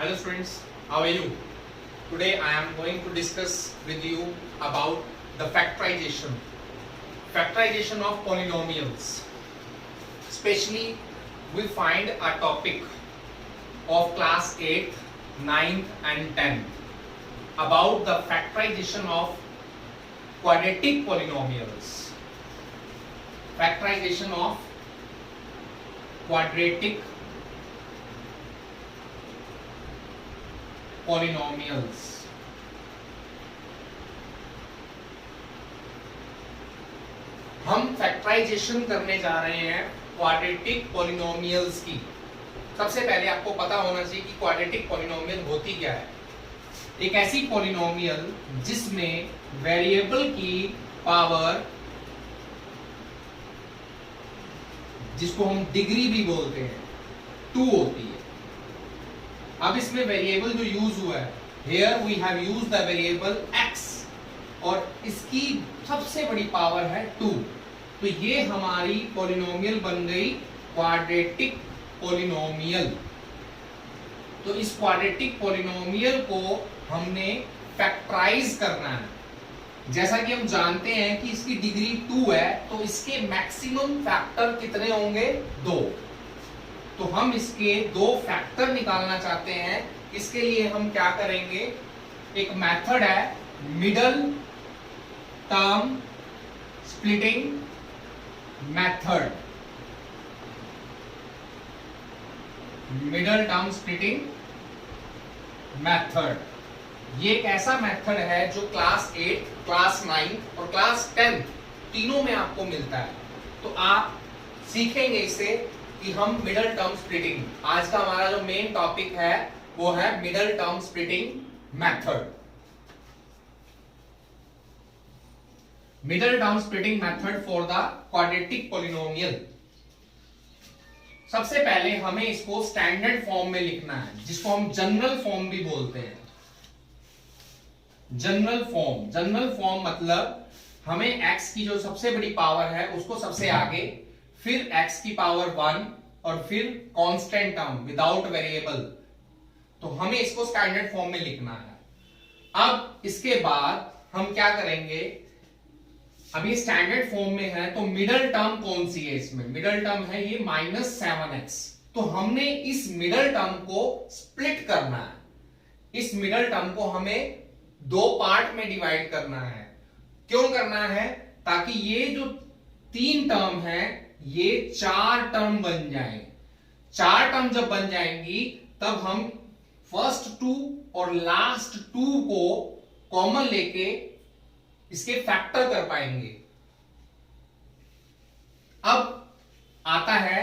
Hello students, how are you? Today I am going to discuss with you about the factorization of polynomials. Especially we find a topic of class 8th, 9th and 10th about the factorization of quadratic polynomials. Factorization of quadratic polynomials. हम factorisation करने जा रहे हैं quadratic polynomials की। सबसे पहले आपको पता होना चाहिए कि क्वाड्रेटिक पॉलिनोमियल होती क्या है। एक ऐसी पॉलिनोमियल जिसमें वेरिएबल की पावर, जिसको हम डिग्री भी बोलते हैं, 2 होती है। अब इसमें वेरिएबल जो यूज हुआ है, here we have used the variable x और इसकी सबसे बड़ी पावर है 2। तो ये हमारी पॉलिनोमियल बन गई क्वाड्रेटिक पॉलिनोमियल। तो इस क्वाड्रेटिक पॉलिनोमियल को हमने फैक्टराइज करना है। जैसा कि हम जानते हैं कि इसकी डिग्री 2 है, तो इसके मैक्सिमम फैक्टर कितने होंगे? 2। तो हम इसके 2 फैक्टर निकालना चाहते हैं। इसके लिए हम क्या करेंगे, एक मेथड है middle term splitting method. Middle term splitting method ये एक ऐसा मेथड है जो क्लास 8, क्लास 9 और क्लास 10 तीनों में आपको मिलता है। तो आप सीखेंगे इसे कि हम मिडल टर्म स्प्लिटिंग, आज का हमारा जो मेन टॉपिक है वो है middle term splitting method. Middle term splitting method for the quadratic polynomial. सबसे पहले हमें इसको स्टैंडर्ड फॉर्म में लिखना है, जिसको हम जनरल फॉर्म भी बोलते हैं। जनरल फॉर्म मतलब हमें x की जो सबसे बड़ी पावर है उसको सबसे आगे, फिर x की पावर 1 और फिर कांस्टेंट टर्म विदाउट वेरिएबल। तो हमें इसको स्टैंडर्ड फॉर्म में लिखना है। अब इसके बाद हम क्या करेंगे, अभी स्टैंडर्ड फॉर्म में है तो मिडल टर्म कौन सी है? इसमें मिडल टर्म है ये -7x। तो हमने इस मिडल टर्म को स्प्लिट करना है। इस मिडल टर्म को हमें 2 पार्ट में डिवाइड करना है। क्यों करना है? ताकि ये जो 3 टर्म है ये 4 टर्म बन जाएं। 4 टर्म जब बन जाएंगी तब हम फर्स्ट 2 और लास्ट 2 को कॉमन लेके इसके फैक्टर कर पाएंगे। अब आता है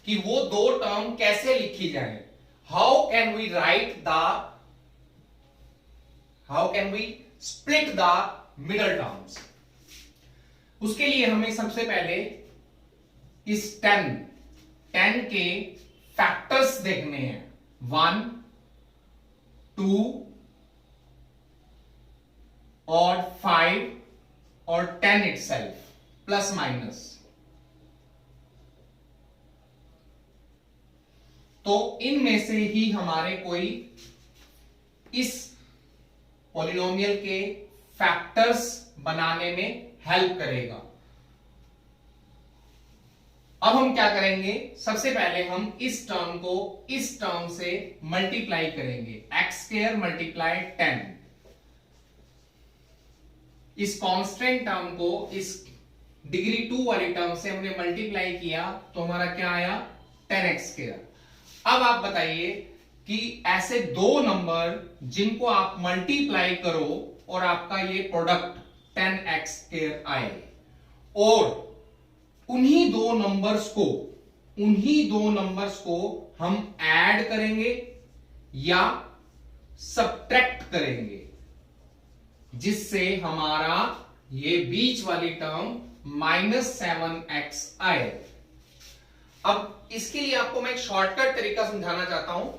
कि वो 2 टर्म कैसे लिखी जाए। How can we split the middle terms? उसके लिए हमें सबसे पहले इस 10 के फैक्टर्स देखने हैं। 1, 2 और 5 और 10 इटसेल्फ प्लस माइनस। तो इनमें से ही हमारे कोई इस पॉलिनोमियल के फैक्टर्स बनाने में हेल्प करेगा। अब हम क्या करेंगे, सबसे पहले हम इस टर्म को इस टर्म से मल्टीप्लाई करेंगे। x² multiply 10। इस कांस्टेंट टर्म को इस डिग्री 2 वाली टर्म से हमने मल्टीप्लाई किया तो हमारा क्या आया? 10x²। अब आप बताइए कि ऐसे 2 नंबर जिनको आप मल्टीप्लाई करो और आपका ये प्रोडक्ट 10x² आए, और उन्हीं दो नंबर्स को हम ऐड करेंगे या सब्ट्रैक्ट करेंगे, जिससे हमारा ये बीच वाली टर्म -7x आए। अब इसके लिए आपको मैं एक शॉर्टकट तरीका समझाना चाहता हूं।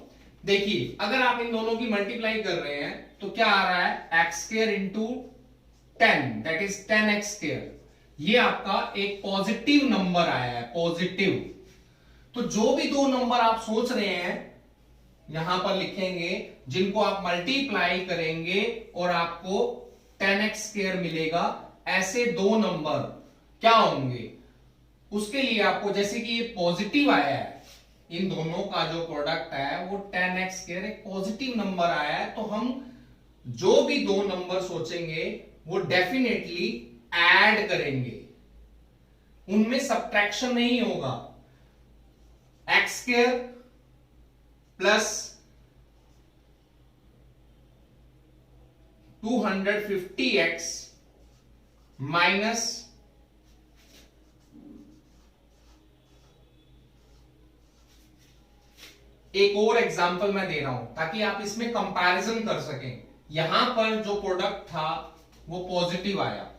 देखिए, अगर आप इन दोनों की मल्टीप्लाई कर रहे हैं तो क्या आ रहा है? x² into 10 that is 10x²। ये आपका एक पॉजिटिव नंबर आया है, पॉजिटिव। तो जो भी 2 नंबर आप सोच रहे हैं यहां पर लिखेंगे जिनको आप मल्टीप्लाई करेंगे और आपको 10x² मिलेगा। ऐसे दो नंबर क्या होंगे, उसके लिए आपको, जैसे कि ये पॉजिटिव आया है, इन दोनों का जो प्रोडक्ट है वो 10x² एक पॉजिटिव नंबर आया है, तो हम जो भी दो नंबर सोचेंगे वो डेफिनेटली ऐड करेंगे, उनमें सब्ट्रैक्शन नहीं होगा। x² प्लस 250x माइनस एक और एग्जांपल मैं दे रहा हूं ताकि आप इसमें कंपैरिजन कर सकें। यहां पर जो प्रोडक्ट था वो पॉजिटिव आया,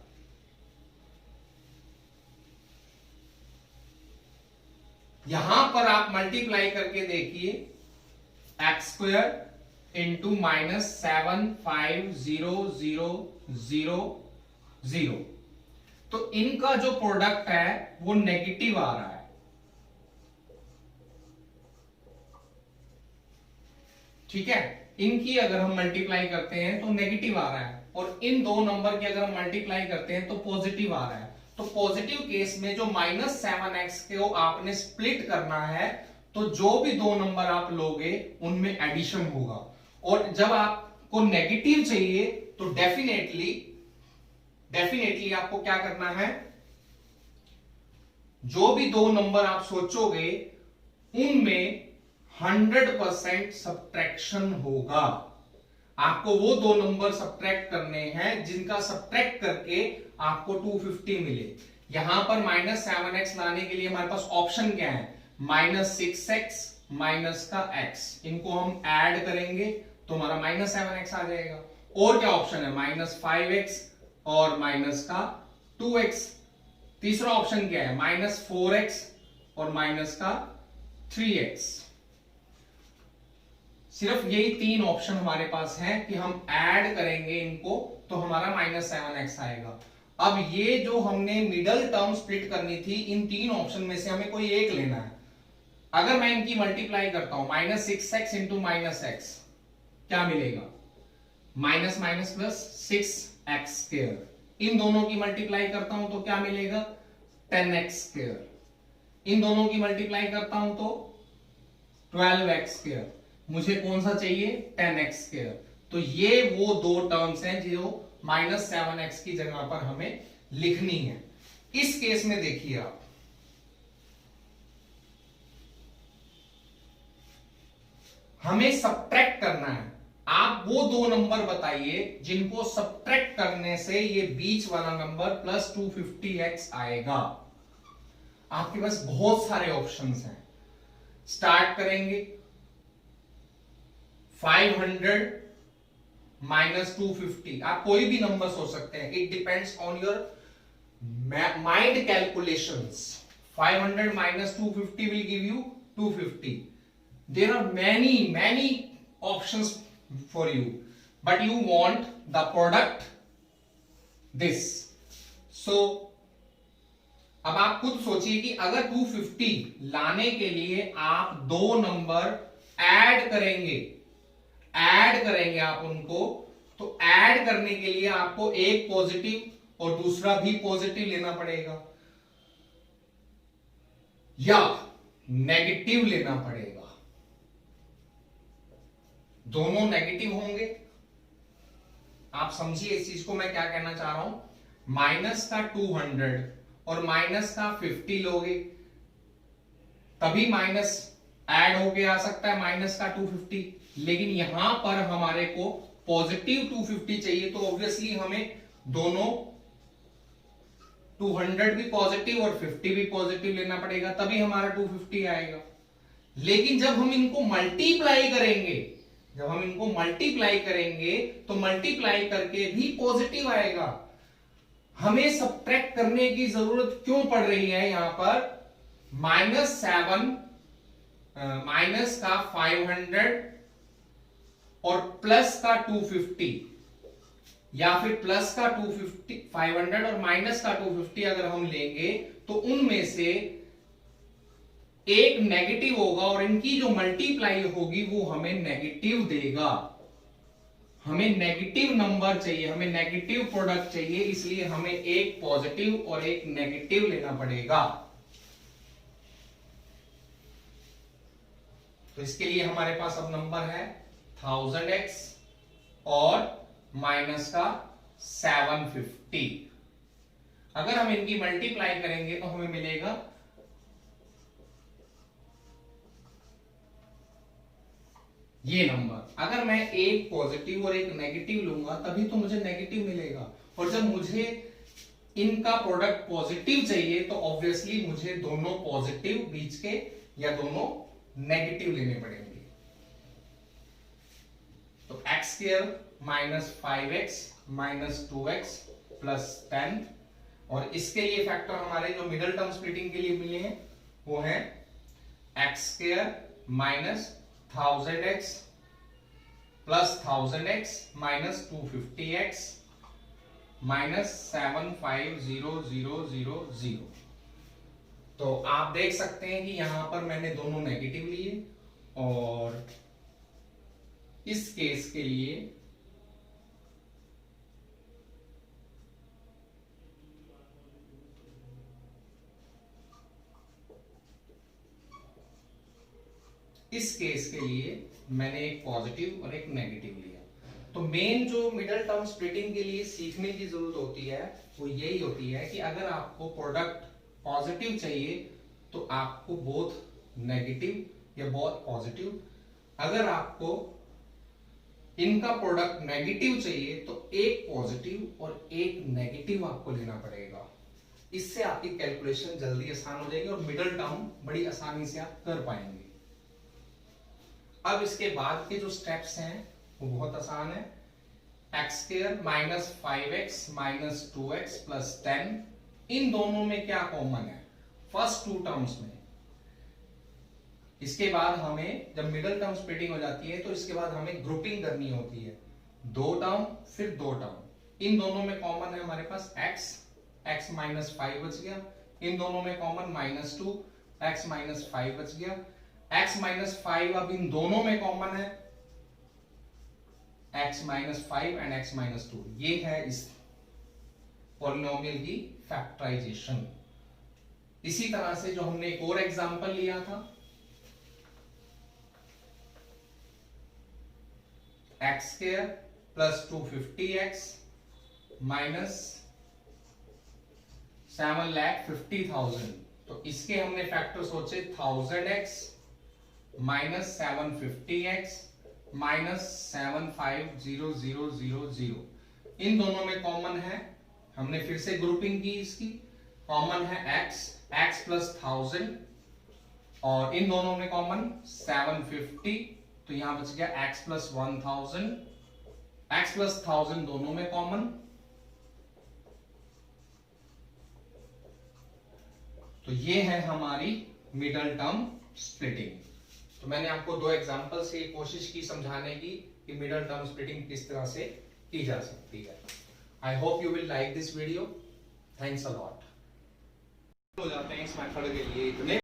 यहां पर आप मल्टीप्लाई करके देखिए x² इंटू -75000, तो इनका जो प्रोडक्ट है वो नेगेटिव आ रहा है। ठीक है, इनकी अगर हम मल्टीप्लाई करते हैं तो नेगेटिव आ रहा है, और इन दो नंबर की अगर हम मल्टीप्लाई करते हैं तो पॉजिटिव आ रहा है। तो पॉजिटिव केस में जो -7x को आपने स्प्लिट करना है, तो जो भी दो नंबर आप लोगे उनमें एडिशन होगा। और जब आपको नेगेटिव चाहिए तो डेफिनेटली आपको क्या करना है, जो भी दो नंबर आप सोचोगे उनमें 100% सब्ट्रैक्शन होगा। आपको वो दो नंबर सब्ट्रैक्ट करने हैं जिनका सब्ट्रैक्ट करके आपको 250 मिले। यहां पर -7x लाने के लिए हमारे पास ऑप्शन क्या है, -6x माइनस का x, इनको हम ऐड करेंगे तो हमारा -7x आ जाएगा। और क्या ऑप्शन है, -5x और माइनस का 2x। तीसरा ऑप्शन क्या है, -4x और माइनस का 3x। सिर्फ यही तीन ऑप्शन हमारे पास हैं कि हम ऐड करेंगे इनको तो हमारा -7x आएगा। अब ये जो हमने मिडल टर्म स्प्लिट करनी थी, इन तीन ऑप्शन में से हमें कोई एक लेना है। अगर मैं इनकी मल्टीप्लाई करता हूं, -6x इंटू -x क्या मिलेगा, माइनस माइनस प्लस 6x²। इन दोनों की मल्टीप्लाई करता हूं तो क्या मिलेगा, 10x²। इन दोनों की मल्टीप्लाई करता हूं तो 12x²। मुझे कौन सा चाहिए, 10x²। तो ये वो दो टर्म्स हैं जो -7x की जगह पर हमें लिखनी है। इस केस में देखिए आप, हमें सब्ट्रैक्ट करना है। आप वो दो नंबर बताइए जिनको सब्ट्रैक्ट करने से ये बीच वाला नंबर +250x आएगा। आपके पास बहुत सारे ऑप्शंस हैं। स्टार्ट करेंगे 500 -250, आप कोई भी नंबर सोच सकते हैं, it depends on your mind calculations. 500 -250 will give you 250. There are many options for you, but you want the product this. So अब आप खुद सोचिए कि अगर 250 लाने के लिए आप दो नंबर ऐड करेंगे आप उनको, तो ऐड करने के लिए आपको एक पॉजिटिव और दूसरा भी पॉजिटिव लेना पड़ेगा या नेगेटिव लेना पड़ेगा। दोनों नेगेटिव होंगे। आप समझिए इस चीज को मैं क्या कहना चाह रहा हूं, माइनस का 200 और माइनस का 50 लोगे तभी माइनस ऐड होके आ सकता है माइनस का 250, लेकिन यहां पर हमारे को पॉजिटिव 250 चाहिए, तो ऑब्वियसली हमें दोनों 200 भी पॉजिटिव और 50 भी पॉजिटिव लेना पड़ेगा, तभी हमारा 250 आएगा। लेकिन जब हम इनको मल्टीप्लाई करेंगे तो मल्टीप्लाई करके भी पॉजिटिव आएगा। हमें सब्ट्रैक्ट करने की जरूरत क्यों पड़ रही है, यहां पर -7 माइनस का 500 और प्लस का 250, या फिर प्लस का 250 500 और माइनस का 250 अगर हम लेंगे तो उनमें से एक नेगेटिव होगा और इनकी जो मल्टीप्लाई होगी वो हमें नेगेटिव देगा। हमें नेगेटिव नंबर चाहिए, हमें नेगेटिव प्रोडक्ट चाहिए, इसलिए हमें एक पॉजिटिव और एक नेगेटिव लेना पड़ेगा। तो इसके लिए हमारे पास अब नंबर है 1000x और माइनस का 750। अगर हम इनकी मल्टीप्लाई करेंगे तो हमें मिलेगा ये नंबर। अगर मैं एक पॉजिटिव और एक नेगेटिव लूंगा तभी तो मुझे नेगेटिव मिलेगा, और जब मुझे इनका प्रोडक्ट पॉजिटिव चाहिए तो ऑब्वियसली मुझे दोनों पॉजिटिव बीच के या दोनों नेगेटिव लेने पड़ेंगे। तो x square minus 5x minus 2x plus 10, और इसके लिए फैक्टर हमारे जो मिडिल टर्म स्प्लिटिंग के लिए मिले हैं वो है x square minus 1000x plus 1000x minus 250x minus 750000। तो आप देख सकते हैं कि यहां पर मैंने दोनों नेगेटिव लिए, और इस केस के लिए मैंने एक पॉजिटिव और एक नेगेटिव लिया। तो मेन जो मिडिल टर्म स्प्लिटिंग के लिए सीखने की जरूरत होती है वो यही होती है कि अगर आपको प्रोडक्ट पॉजिटिव चाहिए तो आपको बोथ नेगेटिव या बोथ पॉजिटिव, अगर आपको इनका प्रोडक्ट नेगेटिव चाहिए तो एक पॉजिटिव और एक नेगेटिव आपको लेना पड़ेगा। इससे आपकी कैलकुलेशन जल्दी आसान हो जाएगी और मिडिल टर्म बड़ी आसानी से आप कर पाएंगे। अब इसके बाद के जो स्टेप्स हैं वो बहुत आसान है। X square minus 5x minus 2x plus 10, इन दोनों में क्या कॉमन है? फर्स्ट टू टर्म्स में। इसके बाद हमें जब मिडिल टर्म स्प्लिटिंग हो जाती है तो इसके बाद हमें ग्रुपिंग करनी होती है, दो टर्म फिर दो टर्म। इन दोनों में कॉमन है हमारे पास x माइनस 5 बच गया, इन दोनों में कॉमन माइनस 2, x माइनस 5 बच गया, x माइनस 5 अब इन दोनों में कॉमन है x minus 5 and x minus 2। ये है इस पॉलिनोमियल की फैक्टराइजेशन। इसी तरह से जो हमने एक और एग्जांपल लिया था, x square plus 250x minus 7,50,000, तो इसके हमने फैक्टर सोचे 1000x माइनस 750x माइनस 750000। इन दोनों में कॉमन है, हमने फिर से ग्रुपिंग की, इसकी कॉमन है x प्लस 1000, और इन दोनों में कॉमन 750, तो यहां बच गया x प्लस 1000, x प्लस 1000 दोनों में कॉमन, तो ये है हमारी मिडल टर्म स्प्लिटिंग। तो मैंने आपको दो एग्जांपल से कोशिश की समझाने की कि मिडल टर्म स्प्लिटिंग किस तरह से की जा सकती है। I hope you will like this video. Thanks a lot. हो जाते हैं इस मेथड के लिए इतने